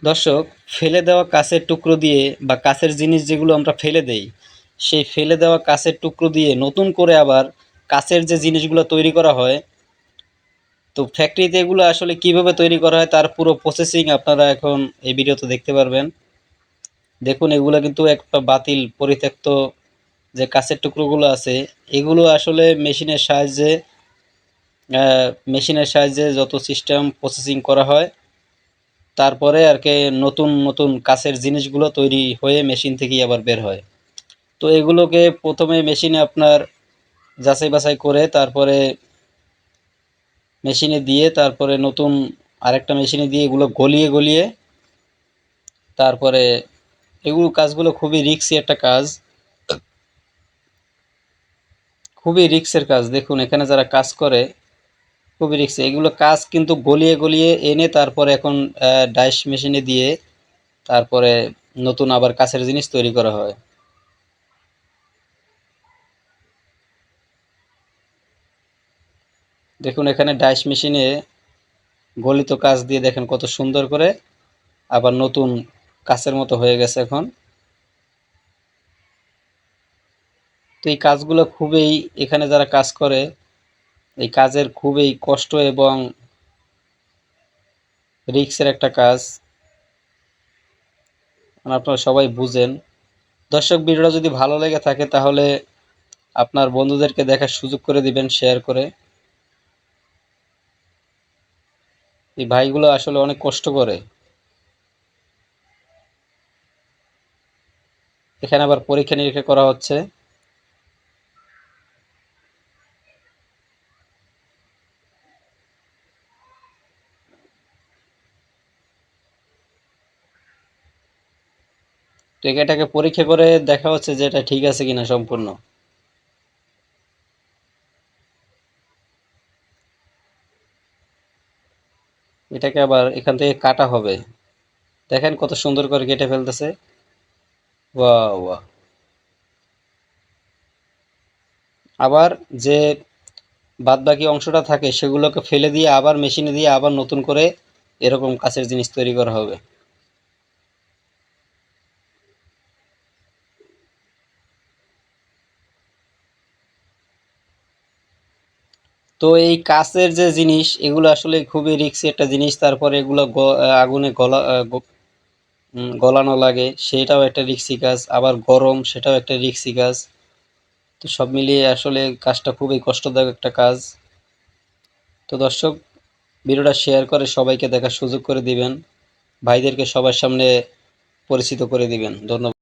দর্শক, ফেলে দেওয়া কাঁচের টুকরো দিয়ে বা কাঁচের জিনিস যেগুলো আমরা ফেলে দেই, সেই ফেলে দেওয়া কাঁচের টুকরো দিয়ে নতুন করে আবার কাঁচের যে জিনিসগুলো তৈরি করা হয়, তো ফ্যাক্টরিতে এগুলো আসলে কিভাবে তৈরি করা হয় তার পুরো প্রসেসিং আপনারা এখন এই ভিডিওতে দেখতে পারবেন। দেখুন, এগুলো কিন্তু একটা বাতিল পরিত্যক্ত যে কাঁচের টুকরোগুলো আছে, এগুলো আসলে মেশিনের সাহায্যে যত সিস্টেম প্রসেসিং করা হয়, তারপরে আর কি নতুন নতুন কাঁচের জিনিসগুলো তৈরি হয়ে মেশিন থেকেই আবার বের হয়। তো এগুলোকে প্রথমে মেশিনে আপনার যাচাই বাছাই করে তারপরে মেশিনে দিয়ে তারপরে নতুন আরেকটা মেশিনে দিয়ে এগুলো গলিয়ে গলিয়ে তারপরে এগুলো কাজগুলো খুবই রিস্কি একটা কাজ, খুবই রিস্কের কাজ। দেখুন এখানে যারা কাজ করে খুবই রিস্কি, এগুলো কাজ কিন্তু গলিয়ে গলিয়ে এনে তারপরে এখন ডাইস মেশিনে দিয়ে তারপরে নতুন আবার কাছের জিনিস তৈরি করা হয়। দেখুন এখানে ডাইস মেশিনে গলিত কাচ দিয়ে দেখেন কত সুন্দর করে আবার নতুন কাচের মতো হয়ে গেছে এখন। তো এই কাজগুলো খুবই, এখানে যারা কাজ করে এই কাজের খুবই কষ্ট এবং রিস্কের একটা কাজ, আপনারা সবাই বুঝেন। দর্শক, ভিডিওটা যদি ভালো লেগে থাকে তাহলে আপনার বন্ধুদেরকে দেখার সুযোগ করে দিবেন শেয়ার করে। এই ভাইগুলো আসলে অনেক কষ্ট করে। এখানে আবার পরীক্ষা নিরীক্ষা করা হচ্ছে। তো এটাকে পরীক্ষা করে দেখা হচ্ছে যে এটা ঠিক আছে কিনা সম্পূর্ণ। এটাকে আবার এখান থেকে কাটা হবে। দেখেন কত সুন্দর করে কেটে ফেলতেছে। বাহ বাহ। আবার যে বাদবাকি অংশটা থাকে সেগুলোকে ফেলে দিয়ে আবার মেশিনে দিয়ে আবার নতুন করে এরকম কাঁচের জিনিস তৈরি করা হবে। তো এই কাঁচের যে জিনিস এগুলো আসলে খুবই রিস্কি একটা জিনিস, তারপরে এগুলো আগুনে গলানো লাগে, সেটাও একটা রিস্কি কাজ, আবার গরম সেটাও একটা রিস্কি কাজ। তো সব মিলিয়ে আসলে কাজটা খুবই কষ্টদায়ক একটা কাজ। তো দর্শক, ভিডিওটা শেয়ার করে সবাইকে দেখার সুযোগ করে দিবেন, ভাইদেরকে সবার সামনে পরিচিত করে দিবেন। ধন্যবাদ।